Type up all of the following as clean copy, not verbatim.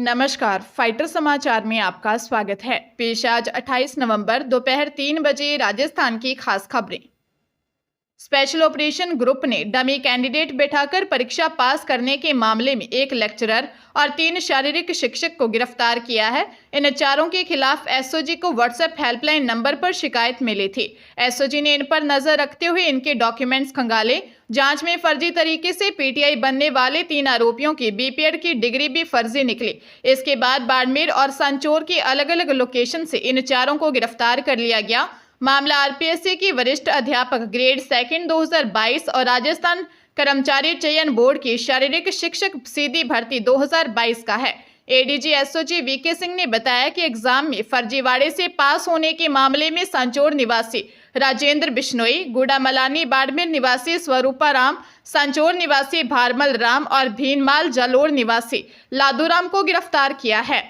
नमस्कार, फाइटर समाचार में आपका स्वागत है। पेश आज 28 नवंबर दोपहर 3 बजे राजस्थान की खास खबरें। स्पेशल ऑपरेशन ग्रुप ने डमी कैंडिडेट बैठाकर परीक्षा पास करने के मामले में एक लेक्चरर और 3 शारीरिक शिक्षक को गिरफ्तार किया है। इन चारों के खिलाफ एसओजी को व्हाट्सएप हेल्पलाइन नंबर पर शिकायत मिली थी। एसओजी ने इन पर नजर रखते हुए इनके डॉक्यूमेंट्स खंगाले। जांच में फर्जी तरीके से पीटीआई बनने वाले 3 आरोपियों की बीपीएड की डिग्री भी फर्जी निकली। इसके बाद बाड़मेर और संचौर की अलग अलग लोकेशन से इन चारों को गिरफ्तार कर लिया गया। मामला आरपीएससी की वरिष्ठ अध्यापक ग्रेड 2 2022 और राजस्थान कर्मचारी चयन बोर्ड की शारीरिक शिक्षक सीधी भर्ती 2022 का है। एडीजी एसओजी वीके सिंह ने बताया कि एग्जाम में फर्जीवाड़े से पास होने के मामले में संचौर निवासी राजेंद्र बिश्नोई, गुड़ामलानी बाड़मेर निवासी स्वरूपा राम, संचौर निवासी भारमल राम और भीनमाल जालोर निवासी लादूराम को गिरफ्तार किया है।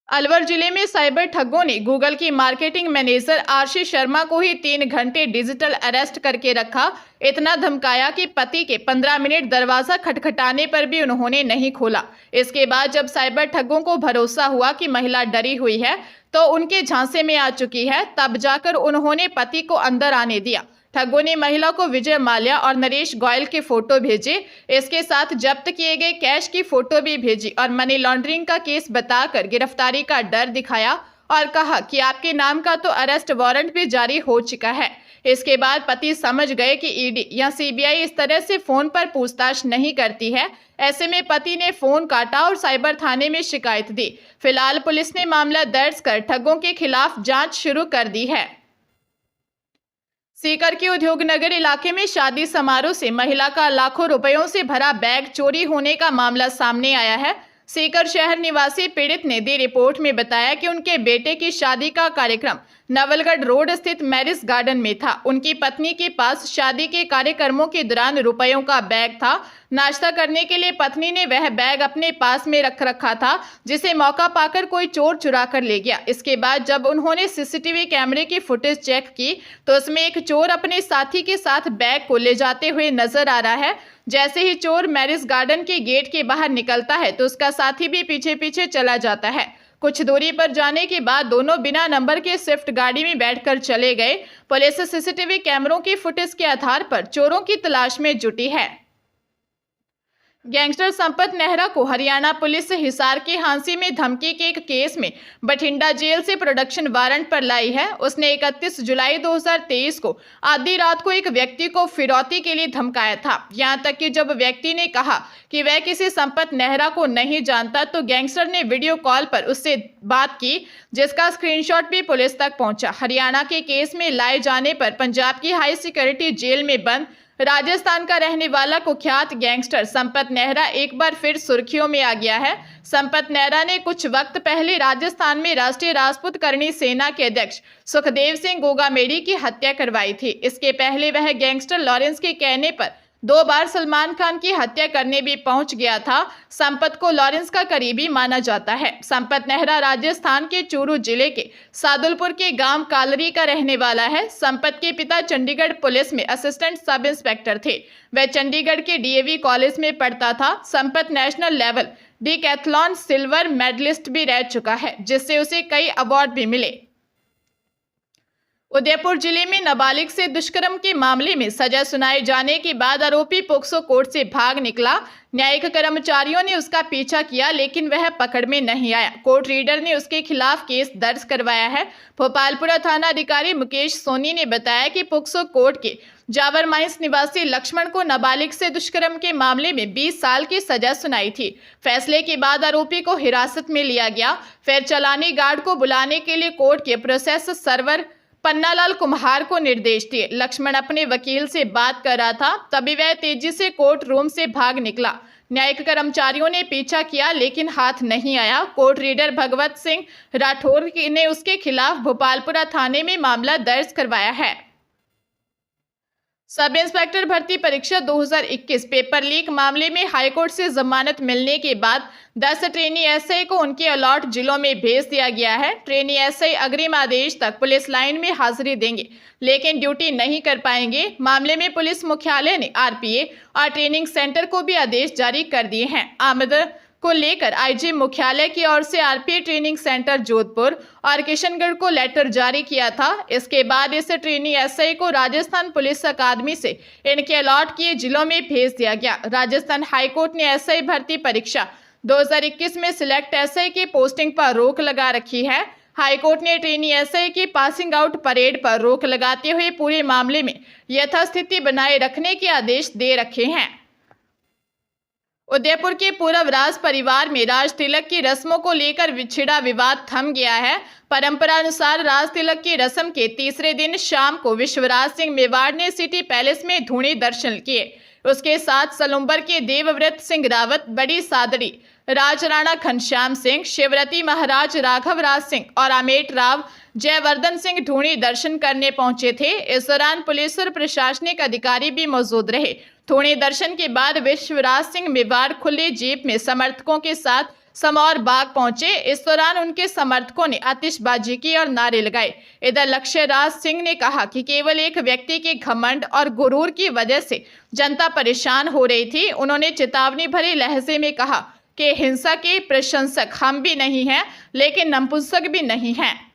अलवर जिले में साइबर ठगों ने गूगल की मार्केटिंग मैनेजर आरसी शर्मा को ही 3 घंटे डिजिटल अरेस्ट करके रखा। इतना धमकाया कि पति के 15 मिनट दरवाजा खटखटाने पर भी उन्होंने नहीं खोला। इसके बाद जब साइबर ठगों को भरोसा हुआ कि महिला डरी हुई है तो उनके झांसे में आ चुकी है, तब जाकर उन्होंने पति को अंदर आने दिया। ठगों ने महिला को विजय माल्या और नरेश गोयल के फोटो भेजे। इसके साथ जब्त किए गए कैश की फोटो भी भेजी और मनी लॉन्ड्रिंग का केस बताकर गिरफ्तारी का डर दिखाया और कहा कि आपके नाम का तो अरेस्ट वारंट भी जारी हो चुका है। इसके बाद पति समझ गए कि ईडी या सीबीआई इस तरह से फोन पर पूछताछ नहीं करती है। ऐसे में पति ने फोन काटा और साइबर थाने में शिकायत दी। फिलहाल पुलिस ने मामला दर्ज कर ठगों के खिलाफ जांच शुरू कर दी है। सीकर के उद्योगनगर इलाके में शादी समारोह से महिला का लाखों रुपयों से भरा बैग चोरी होने का मामला सामने आया है। सीकर शहर निवासी पीड़ित ने दी रिपोर्ट में बताया कि उनके बेटे की शादी का कार्यक्रम नवलगढ़ रोड स्थित मैरिज गार्डन में था। उनकी पत्नी के पास शादी के कार्यक्रमों के दौरान रुपयों का बैग था। नाश्ता करने के लिए पत्नी ने वह बैग अपने पास में रख रखा था, जिसे मौका पाकर कोई चोर चुरा कर ले गया। इसके बाद जब उन्होंने सीसीटीवी कैमरे की फुटेज चेक की तो उसमें एक चोर अपने साथी के साथ बैग को ले जाते हुए नजर आ रहा है। जैसे ही चोर मैरिज गार्डन के गेट के बाहर निकलता है तो उसका साथी भी पीछे पीछे चला जाता है। कुछ दूरी पर जाने के बाद दोनों बिना नंबर के स्विफ्ट गाड़ी में बैठकर चले गए। पुलिस सीसीटीवी कैमरों की फुटेज के आधार पर चोरों की तलाश में जुटी है। गैंगस्टर संपत नेहरा को हरियाणा पुलिस हिसार की हांसी में धमकी के एक केस में बठिंडा जेल से प्रोडक्शन वारंट पर लाई है। उसने 31 जुलाई 2023 को आधी रात को एक व्यक्ति को फिरौती के लिए धमकाया था। यहां तक कि जब व्यक्ति ने कहा कि वह किसी संपत नेहरा को नहीं जानता तो गैंगस्टर ने वीडियो कॉल पर उससे बात की, जिसका स्क्रीनशॉट भी पुलिस तक पहुंचा। हरियाणा के केस में लाए जाने पर पंजाब की हाई सिक्योरिटी जेल में बंद राजस्थान का रहने वाला कुख्यात गैंगस्टर संपत नेहरा एक बार फिर सुर्खियों में आ गया है। संपत नेहरा ने कुछ वक्त पहले राजस्थान में राष्ट्रीय राजपूत करणी सेना के अध्यक्ष सुखदेव सिंह गोगामेडी की हत्या करवाई थी। इसके पहले वह गैंगस्टर लॉरेंस के कहने पर 2 बार सलमान खान की हत्या करने भी पहुंच गया था। संपत को लॉरेंस का करीबी माना जाता है। संपत नेहरा राजस्थान के चूरू जिले के सादुलपुर के गांव कालरी का रहने वाला है। संपत के पिता चंडीगढ़ पुलिस में असिस्टेंट सब इंस्पेक्टर थे। वह चंडीगढ़ के डीएवी कॉलेज में पढ़ता था। Sampat national level decathlon silver medallist भी रह चुका है, जिससे उसे कई अवार्ड भी मिले। उदयपुर जिले में नाबालिग से दुष्कर्म के मामले में सजा सुनाए जाने के बाद आरोपी पोक्सो कोर्ट से भाग निकला। न्यायिक कर्मचारियों ने उसका पीछा किया लेकिन वह पकड़ में नहीं आया। कोर्ट रीडर ने उसके खिलाफ केस दर्ज करवाया है। भोपालपुरा थाना अधिकारी मुकेश सोनी ने बताया कि पोक्सो कोर्ट के जावर माइंस निवासी लक्ष्मण को नाबालिग से दुष्कर्म के मामले में 20 साल की सजा सुनाई थी। फैसले के बाद आरोपी को हिरासत में लिया गया। फिर चालानी गार्ड को बुलाने के लिए कोर्ट के प्रोसेस सर्वर पन्नालाल कुम्हार को निर्देश दिए। लक्ष्मण अपने वकील से बात कर रहा था, तभी वह तेजी से कोर्ट रूम से भाग निकला। न्यायिक कर्मचारियों ने पीछा किया लेकिन हाथ नहीं आया। कोर्ट रीडर भगवत सिंह राठौर ने उसके खिलाफ भोपालपुरा थाने में मामला दर्ज करवाया है। सब इंस्पेक्टर भर्ती परीक्षा 2021 पेपर लीक मामले में हाईकोर्ट से जमानत मिलने के बाद 10 ट्रेनी एसआई को उनके अलॉट जिलों में भेज दिया गया है। ट्रेनी एसआई अग्रिम आदेश तक पुलिस लाइन में हाजिरी देंगे लेकिन ड्यूटी नहीं कर पाएंगे। मामले में पुलिस मुख्यालय ने आरपीए और ट्रेनिंग सेंटर को भी आदेश जारी कर दिए हैं। को लेकर आईजी मुख्यालय की ओर से आरपीए ट्रेनिंग सेंटर जोधपुर और किशनगढ़ को लेटर जारी किया था। इसके बाद इस ट्रेनी एसआई को राजस्थान पुलिस अकादमी से इनके अलॉट किए जिलों में भेज दिया गया। राजस्थान हाईकोर्ट ने एसआई भर्ती परीक्षा 2021 में सिलेक्ट एसआई की पोस्टिंग पर रोक लगा रखी है। हाईकोर्ट ने ट्रेनी एसआई की पासिंग आउट परेड पर रोक लगाते हुए पूरे मामले में यथास्थिति बनाए रखने के आदेश दे रखे हैं। उदयपुर के पूर्व राज परिवार में राज तिलक की रस्मों को लेकर छिड़ा विवाद थम गया है। परंपरा अनुसार राज तिलक की रस्म के तीसरे दिन शाम को विश्वराज सिंह मेवाड़ ने सिटी पैलेस में धूनी दर्शन किए। उसके साथ सलुम्बर के देवव्रत सिंह रावत, बड़ी सादड़ी राज राणा घनश्याम सिंह, शिवरती महाराज राघव राज सिंह और आमेट राव जयवर्धन सिंह ढूंढी दर्शन करने पहुंचे थे। इस दौरान पुलिस और प्रशासनिक अधिकारी भी मौजूद रहे। धूणी दर्शन के बाद विश्वराज सिंह मेवाड़ खुले जीप में समर्थकों के साथ समौर बाग पहुंचे। इस दौरान उनके समर्थकों ने आतिशबाजी की और नारे लगाए। इधर लक्ष्यराज सिंह ने कहा कि केवल एक व्यक्ति के घमंड और गुरूर की वजह से जनता परेशान हो रही थी। उन्होंने चेतावनी भरे लहजे में कहा कि हिंसा के प्रशंसक हम भी नहीं हैं, लेकिन नपुंसक भी नहीं हैं।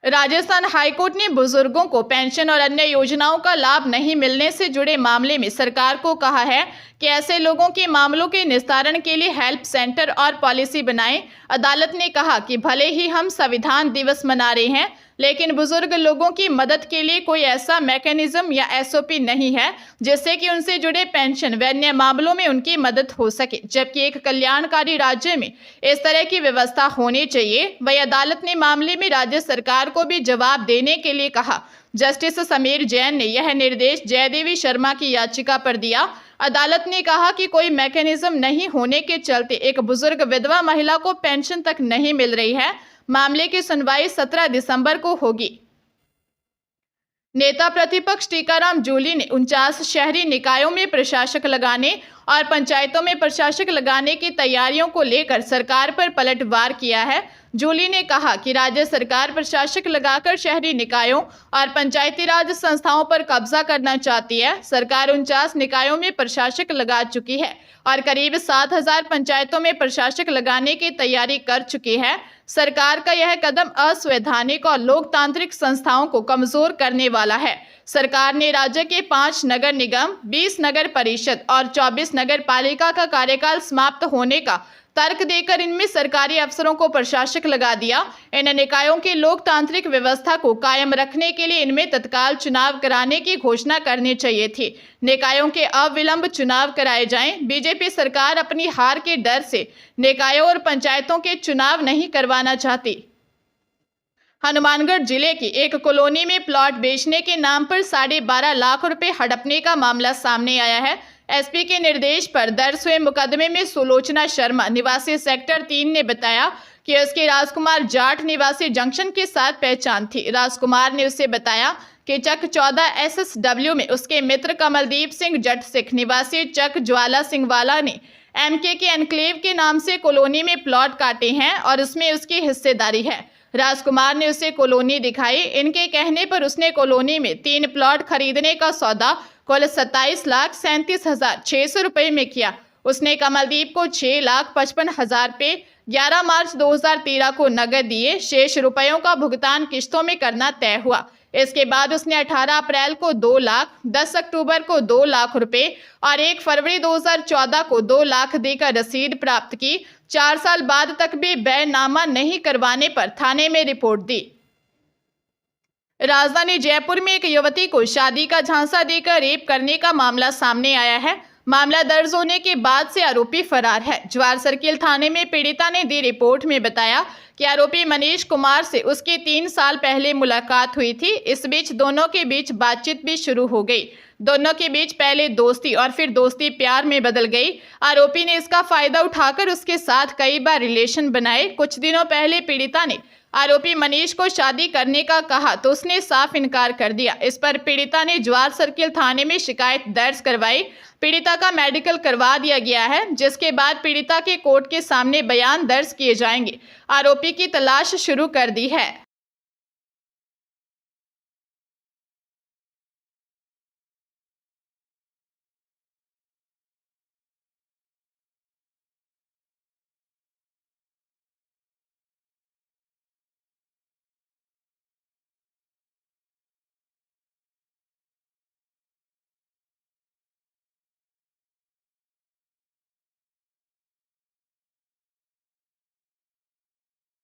राजस्थान हाईकोर्ट ने बुजुर्गों को पेंशन और अन्य योजनाओं का लाभ नहीं मिलने से जुड़े मामले में सरकार को कहा है कि ऐसे लोगों के मामलों के निस्तारण के लिए हेल्प सेंटर और पॉलिसी बनाएं। अदालत ने कहा कि भले ही हम संविधान दिवस मना रहे हैं, लेकिन बुजुर्ग लोगों की मदद के लिए कोई ऐसा मैकेनिज्म या एसओपी नहीं है जिससे कि उनसे जुड़े पेंशन व अन्य मामलों में उनकी मदद हो सके, जबकि एक कल्याणकारी राज्य में इस तरह की व्यवस्था होनी चाहिए। वही अदालत ने मामले में राज्य सरकार को भी जवाब देने के लिए कहा। जस्टिस समीर जैन ने यह निर्देश जयदेवी शर्मा की याचिका पर दिया। अदालत ने कहा कि कोई मैकेनिज्म नहीं होने के चलते एक बुजुर्ग विधवा महिला को पेंशन तक नहीं मिल रही है। मामले की सुनवाई 17 दिसंबर को होगी। नेता प्रतिपक्ष टीकाराम जूली ने 49 शहरी निकायों में प्रशासक लगाने और पंचायतों में प्रशासक लगाने की तैयारियों को लेकर सरकार पर पलटवार किया है। जूली ने कहा कि राज्य सरकार प्रशासक लगाकर शहरी निकायों और पंचायती राज संस्थाओं पर कब्जा करना चाहती है। सरकार 49 निकायों में प्रशासक लगा चुकी है और करीब 7000 पंचायतों में प्रशासक लगाने की तैयारी कर चुकी है। सरकार का यह कदम असंवैधानिक और लोकतांत्रिक संस्थाओं को कमजोर करने वाला है। सरकार ने राज्य के 5 नगर निगम, 20 नगर परिषद और 24 नगर पालिका का कार्यकाल समाप्त होने का तर्क देकर इनमें सरकारी अफसरों को प्रशासक लगा दिया। इन निकायों की लोकतांत्रिक व्यवस्था को कायम रखने के लिए इनमें तत्काल चुनाव कराने की घोषणा करनी चाहिए थी। निकायों के अविलंब चुनाव कराए जाएं। बीजेपी सरकार अपनी हार के डर से निकायों और पंचायतों के चुनाव नहीं करवाना चाहती। हनुमानगढ़ जिले की एक कॉलोनी में प्लॉट बेचने के नाम पर 12.5 लाख रुपए हड़पने का मामला सामने आया है। एसपी के निर्देश पर दर्ज हुए मुकदमे में सुलोचना शर्मा निवासी सेक्टर 3 ने बताया कि उसके राजकुमार जाट निवासी जंक्शन के साथ पहचान थी। राजकुमार ने उसे बताया कि चक 14 SSW में उसके मित्र कमलदीप सिंह जट सिख निवासी चक ज्वाला सिंह वाला ने MK के एनक्लेव के नाम से कॉलोनी में प्लॉट काटे हैं और उसमें उसकी हिस्सेदारी है। राजकुमार ने उसे कॉलोनी दिखाई। इनके कहने पर उसने कॉलोनी में 3 प्लॉट खरीदने का सौदा कुल 27,37,600 रुपए में किया। उसने कमलदीप को 6,55,000 रुपए 11 मार्च 2013 को नगद दिए। शेष रुपयों का भुगतान किस्तों में करना तय हुआ। इसके बाद उसने 18 अप्रैल को 2 लाख, 10 अक्टूबर को 2 लाख रुपए और 1 फरवरी 2014 को 2 लाख देकर रसीद प्राप्त की। 4 साल बाद तक भी बैनामा नहीं करवाने पर थाने में रिपोर्ट दी। राजधानी जयपुर में एक युवती को शादी का झांसा देकर रेप करने का मामला सामने आया है। मामला दर्ज होने के बाद से आरोपी फरार है। जवार सर्किल थाने में पीड़िता ने दी रिपोर्ट में बताया कि आरोपी मनीष कुमार से उसकी 3 साल पहले मुलाकात हुई थी। इस बीच दोनों के बीच बातचीत भी शुरू हो गई। दोनों के बीच पहले दोस्ती और फिर दोस्ती प्यार में बदल गई। आरोपी ने इसका फायदा उठाकर उसके साथ कई बार रिलेशन बनाए। कुछ दिनों पहले पीड़िता ने आरोपी मनीष को शादी करने का कहा तो उसने साफ इनकार कर दिया। इस पर पीड़िता ने जवार सर्किल थाने में शिकायत दर्ज करवाई। पीड़िता का मेडिकल करवा दिया गया है, जिसके बाद पीड़िता के कोर्ट के सामने बयान दर्ज किए जाएंगे। आरोपी की तलाश शुरू कर दी है।